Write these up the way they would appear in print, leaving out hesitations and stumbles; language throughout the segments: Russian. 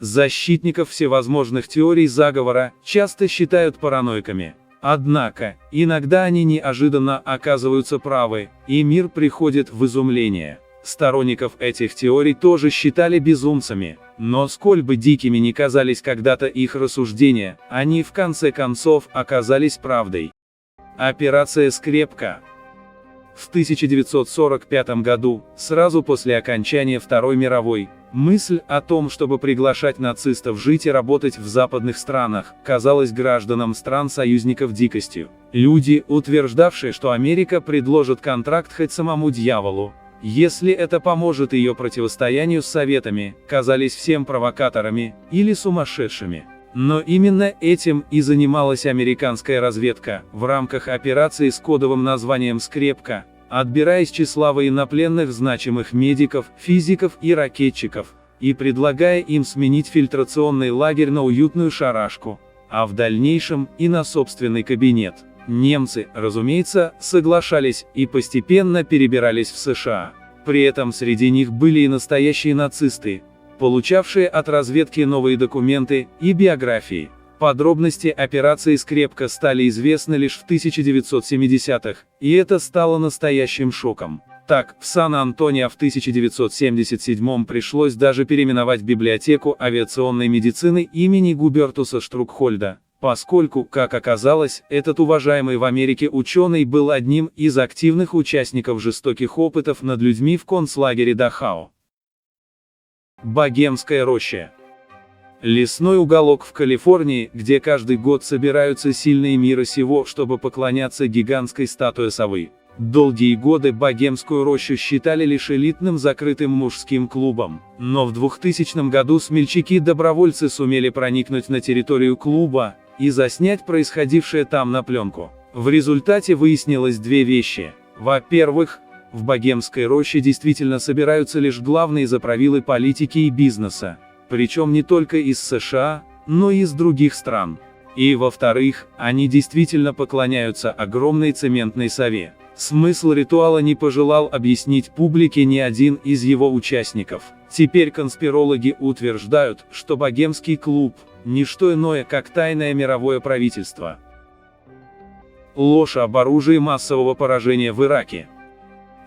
Защитников всевозможных теорий заговора часто считают параноиками. Однако, иногда они неожиданно оказываются правы, и мир приходит в изумление. Сторонников этих теорий тоже считали безумцами, но сколь бы дикими ни казались когда-то их рассуждения, они в конце концов оказались правдой. Операция «Скрепка». В 1945 году, сразу после окончания Второй мировой, мысль о том, чтобы приглашать нацистов жить и работать в западных странах, казалась гражданам стран-союзников дикостью. Люди, утверждавшие, что Америка предложит контракт хоть самому дьяволу, если это поможет ее противостоянию с Советами, казались всем провокаторами или сумасшедшими. Но именно этим и занималась американская разведка, в рамках операции с кодовым названием «Скрепка», отбирая из числа военнопленных значимых медиков, физиков и ракетчиков, и предлагая им сменить фильтрационный лагерь на уютную шарашку, а в дальнейшем и на собственный кабинет. Немцы, разумеется, соглашались и постепенно перебирались в США. При этом среди них были и настоящие нацисты, получавшие от разведки новые документы и биографии. Подробности операции «Скрепка» стали известны лишь в 1970-х, и это стало настоящим шоком. Так, в Сан-Антонио в 1977 пришлось даже переименовать библиотеку авиационной медицины имени Губертуса Штрукхольда, поскольку, как оказалось, этот уважаемый в Америке ученый был одним из активных участников жестоких опытов над людьми в концлагере Дахау. Богемская роща. Лесной уголок в Калифорнии, где каждый год собираются сильные мира сего, чтобы поклоняться гигантской статуе совы. Долгие годы Богемскую рощу считали лишь элитным закрытым мужским клубом. Но в 2000 году смельчаки-добровольцы сумели проникнуть на территорию клуба и заснять происходившее там на пленку. В результате выяснилось две вещи. Во-первых, в Богемской роще действительно собираются лишь главные заправилы политики и бизнеса, причем не только из США, но и из других стран. И во-вторых, они действительно поклоняются огромной цементной сове. Смысл ритуала не пожелал объяснить публике ни один из его участников. Теперь конспирологи утверждают, что Богемский клуб – не что иное, как тайное мировое правительство. Ложь об оружии массового поражения в Ираке.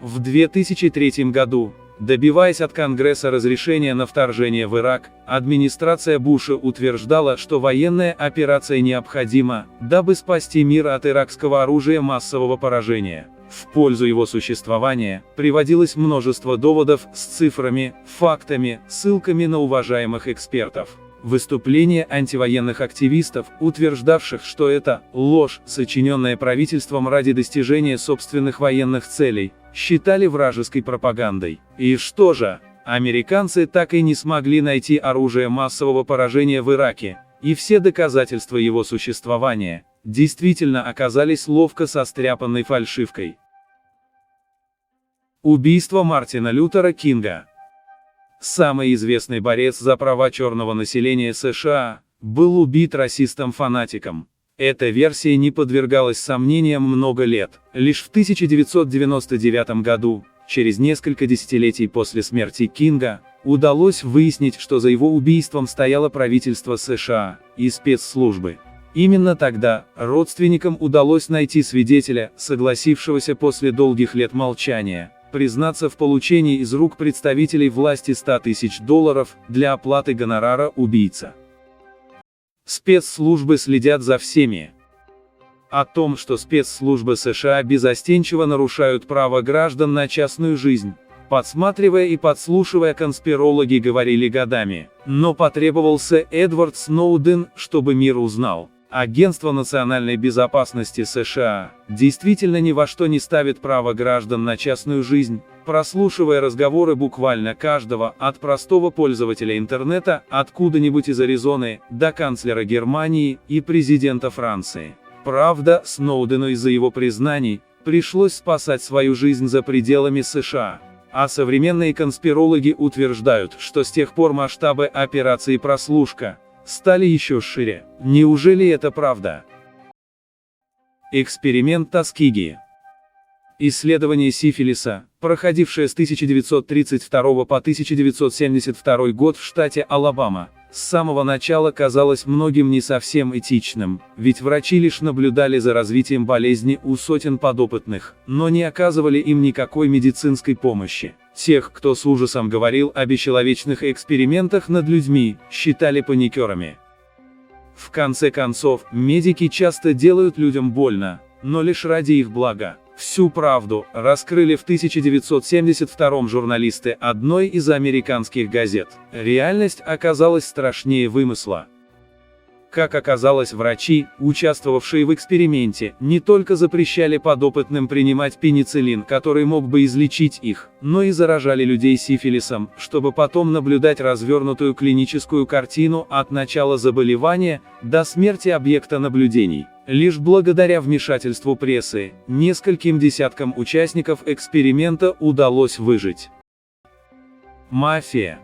В 2003 году, добиваясь от Конгресса разрешения на вторжение в Ирак, администрация Буша утверждала, что военная операция необходима, дабы спасти мир от иракского оружия массового поражения. В пользу его существования приводилось множество доводов с цифрами, фактами, ссылками на уважаемых экспертов. Выступления антивоенных активистов, утверждавших, что это ложь, сочиненная правительством ради достижения собственных военных целей, считали вражеской пропагандой. И что же? Американцы так и не смогли найти оружие массового поражения в Ираке, и все доказательства его существования действительно оказались ловко состряпанной фальшивкой. Убийство Мартина Лютера Кинга. Самый известный борец за права черного населения США был убит расистом-фанатиком. Эта версия не подвергалась сомнениям много лет. Лишь в 1999 году, через несколько десятилетий после смерти Кинга, удалось выяснить, что за его убийством стояло правительство США и спецслужбы. Именно тогда родственникам удалось найти свидетеля, согласившегося после долгих лет молчания признаться в получении из рук представителей власти $100 000 для оплаты гонорара убийца. Спецслужбы следят за всеми. О том, что спецслужбы США беззастенчиво нарушают право граждан на частную жизнь, подсматривая и подслушивая, конспирологи говорили годами. Но потребовался Эдвард Сноуден, чтобы мир узнал. Агентство национальной безопасности США действительно ни во что не ставит право граждан на частную жизнь, прослушивая разговоры буквально каждого, от простого пользователя интернета, откуда-нибудь из Аризоны, до канцлера Германии и президента Франции. Правда, Сноудену из-за его признаний пришлось спасать свою жизнь за пределами США. А современные конспирологи утверждают, что с тех пор масштабы операции «Прослушка» стали еще шире. Неужели это правда? Эксперимент Таскиги. Исследование сифилиса, проходившее с 1932 по 1972 год в штате Алабама, с самого начала казалось многим не совсем этичным, ведь врачи лишь наблюдали за развитием болезни у сотен подопытных, но не оказывали им никакой медицинской помощи. Тех, кто с ужасом говорил о бесчеловечных экспериментах над людьми, считали паникерами. В конце концов, медики часто делают людям больно, но лишь ради их блага. Всю правду раскрыли в 1972 журналисты одной из американских газет. Реальность оказалась страшнее вымысла. Как оказалось, врачи, участвовавшие в эксперименте, не только запрещали подопытным принимать пенициллин, который мог бы излечить их, но и заражали людей сифилисом, чтобы потом наблюдать развернутую клиническую картину от начала заболевания до смерти объекта наблюдений. Лишь благодаря вмешательству прессы, нескольким десяткам участников эксперимента удалось выжить. Мафия.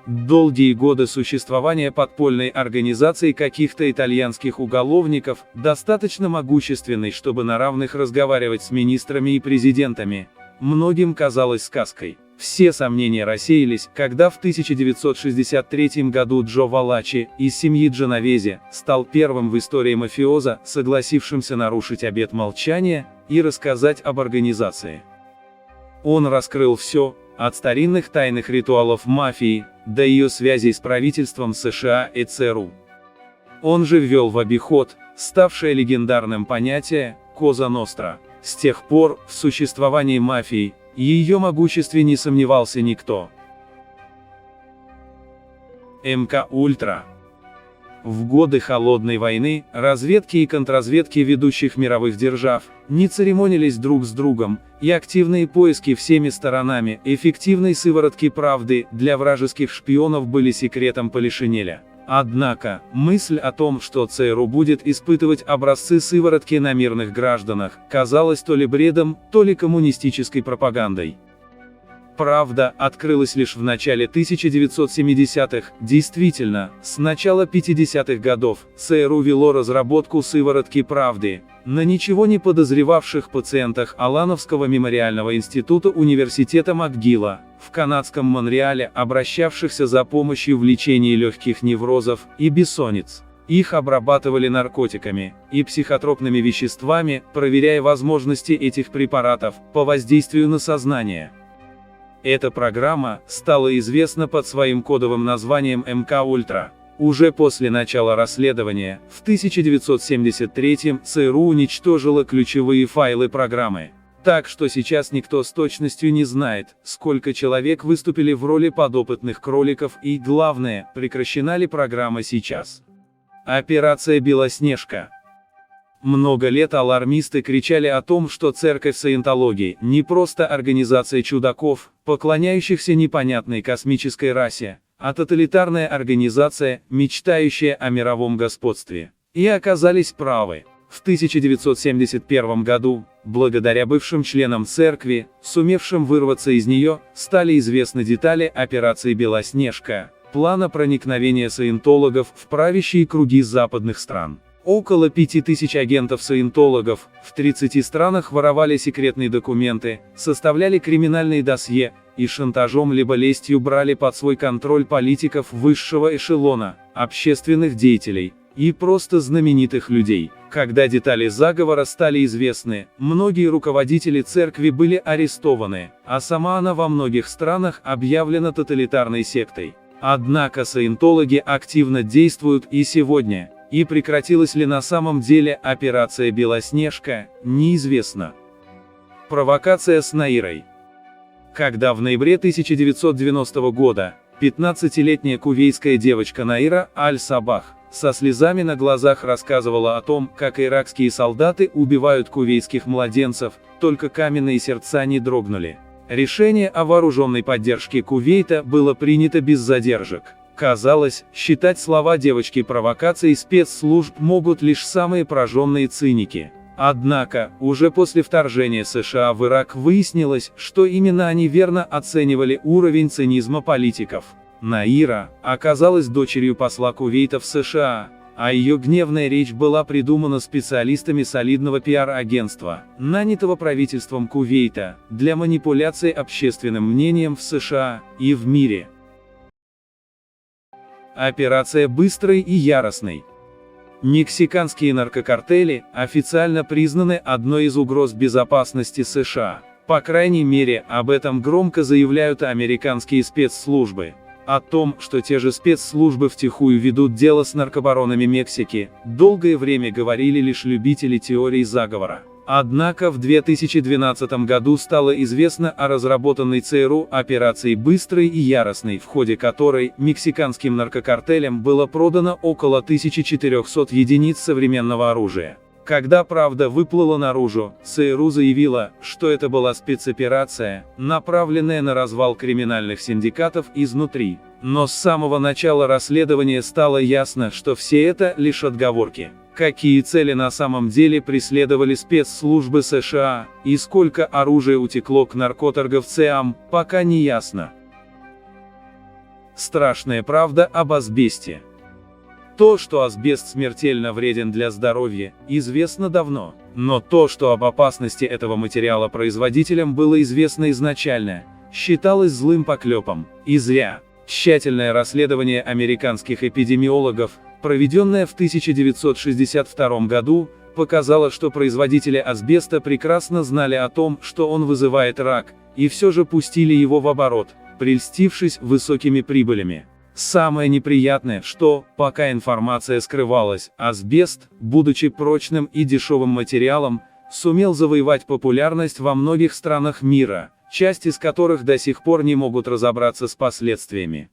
Долгие годы существования подпольной организации каких-то итальянских уголовников, достаточно могущественной, чтобы на равных разговаривать с министрами и президентами, многим казалось сказкой. Все сомнения рассеялись, когда в 1963 году Джо Валачи, из семьи Дженовези, стал первым в истории мафиоза, согласившимся нарушить обет молчания и рассказать об организации. Он раскрыл все, от старинных тайных ритуалов мафии, до ее связей с правительством США и ЦРУ. Он же ввел в обиход, ставшее легендарным понятие «Коза Ностра». С тех пор, в существовании мафии, и ее могуществе не сомневался никто. МК Ультра. В годы Холодной войны, разведки и контрразведки ведущих мировых держав не церемонились друг с другом, и активные поиски всеми сторонами эффективной сыворотки правды для вражеских шпионов были секретом Полишинеля. Однако, мысль о том, что ЦРУ будет испытывать образцы сыворотки на мирных гражданах, казалась то ли бредом, то ли коммунистической пропагандой. Правда открылась лишь в начале 1970-х. Действительно, с начала 50-х годов ЦРУ вело разработку сыворотки правды на ничего не подозревавших пациентах Алановского мемориального института университета МcGill в канадском Монреале, обращавшихся за помощью в лечении легких неврозов и бессонниц. Их обрабатывали наркотиками и психотропными веществами, проверяя возможности этих препаратов по воздействию на сознание. Эта программа стала известна под своим кодовым названием МК Ультра. Уже после начала расследования, в 1973-м ЦРУ уничтожила ключевые файлы программы. Так что сейчас никто с точностью не знает, сколько человек выступили в роли подопытных кроликов и, главное, прекращена ли программа сейчас. Операция «Белоснежка». Много лет алармисты кричали о том, что церковь саентологии не просто организация чудаков, поклоняющихся непонятной космической расе, а тоталитарная организация, мечтающая о мировом господстве. И оказались правы. В 1971 году, благодаря бывшим членам церкви, сумевшим вырваться из нее, стали известны детали операции «Белоснежка», плана проникновения саентологов в правящие круги западных стран. Около 5000 агентов-саентологов в 30 странах воровали секретные документы, составляли криминальные досье, и шантажом либо лестью брали под свой контроль политиков высшего эшелона, общественных деятелей и просто знаменитых людей. Когда детали заговора стали известны, многие руководители церкви были арестованы, а сама она во многих странах объявлена тоталитарной сектой. Однако саентологи активно действуют и сегодня. И прекратилась ли на самом деле операция «Белоснежка», неизвестно. Провокация с Наирой. Когда в ноябре 1990 года 15-летняя кувейтская девочка Наира Аль-Сабах со слезами на глазах рассказывала о том, как иракские солдаты убивают кувейтских младенцев, только каменные сердца не дрогнули. Решение о вооруженной поддержке Кувейта было принято без задержек. Казалось, считать слова девочки провокацией спецслужб могут лишь самые прожженные циники. Однако, уже после вторжения США в Ирак выяснилось, что именно они верно оценивали уровень цинизма политиков. Наира оказалась дочерью посла Кувейта в США, а ее гневная речь была придумана специалистами солидного пиар-агентства, нанятого правительством Кувейта, для манипуляции общественным мнением в США и в мире. Операция «Быстрый и яростный». Мексиканские наркокартели официально признаны одной из угроз безопасности США. По крайней мере, об этом громко заявляют американские спецслужбы. О том, что те же спецслужбы втихую ведут дело с наркобаронами Мексики, долгое время говорили лишь любители теорий заговора. Однако в 2012 году стало известно о разработанной ЦРУ операции «Быстрый и яростный», в ходе которой мексиканским наркокартелям было продано около 1400 единиц современного оружия. Когда правда выплыла наружу, ЦРУ заявила, что это была спецоперация, направленная на развал криминальных синдикатов изнутри. Но с самого начала расследования стало ясно, что все это лишь отговорки. Какие цели на самом деле преследовали спецслужбы США, и сколько оружия утекло к наркоторговцам, пока не ясно. Страшная правда об асбесте. То, что асбест смертельно вреден для здоровья, известно давно. Но то, что об опасности этого материала производителям было известно изначально, считалось злым поклепом. И зря. Тщательное расследование американских эпидемиологов, проведенное в 1962 году, показало, что производители асбеста прекрасно знали о том, что он вызывает рак, и все же пустили его в оборот, прельстившись высокими прибылями. Самое неприятное, что, пока информация скрывалась, асбест, будучи прочным и дешевым материалом, сумел завоевать популярность во многих странах мира, часть из которых до сих пор не могут разобраться с последствиями.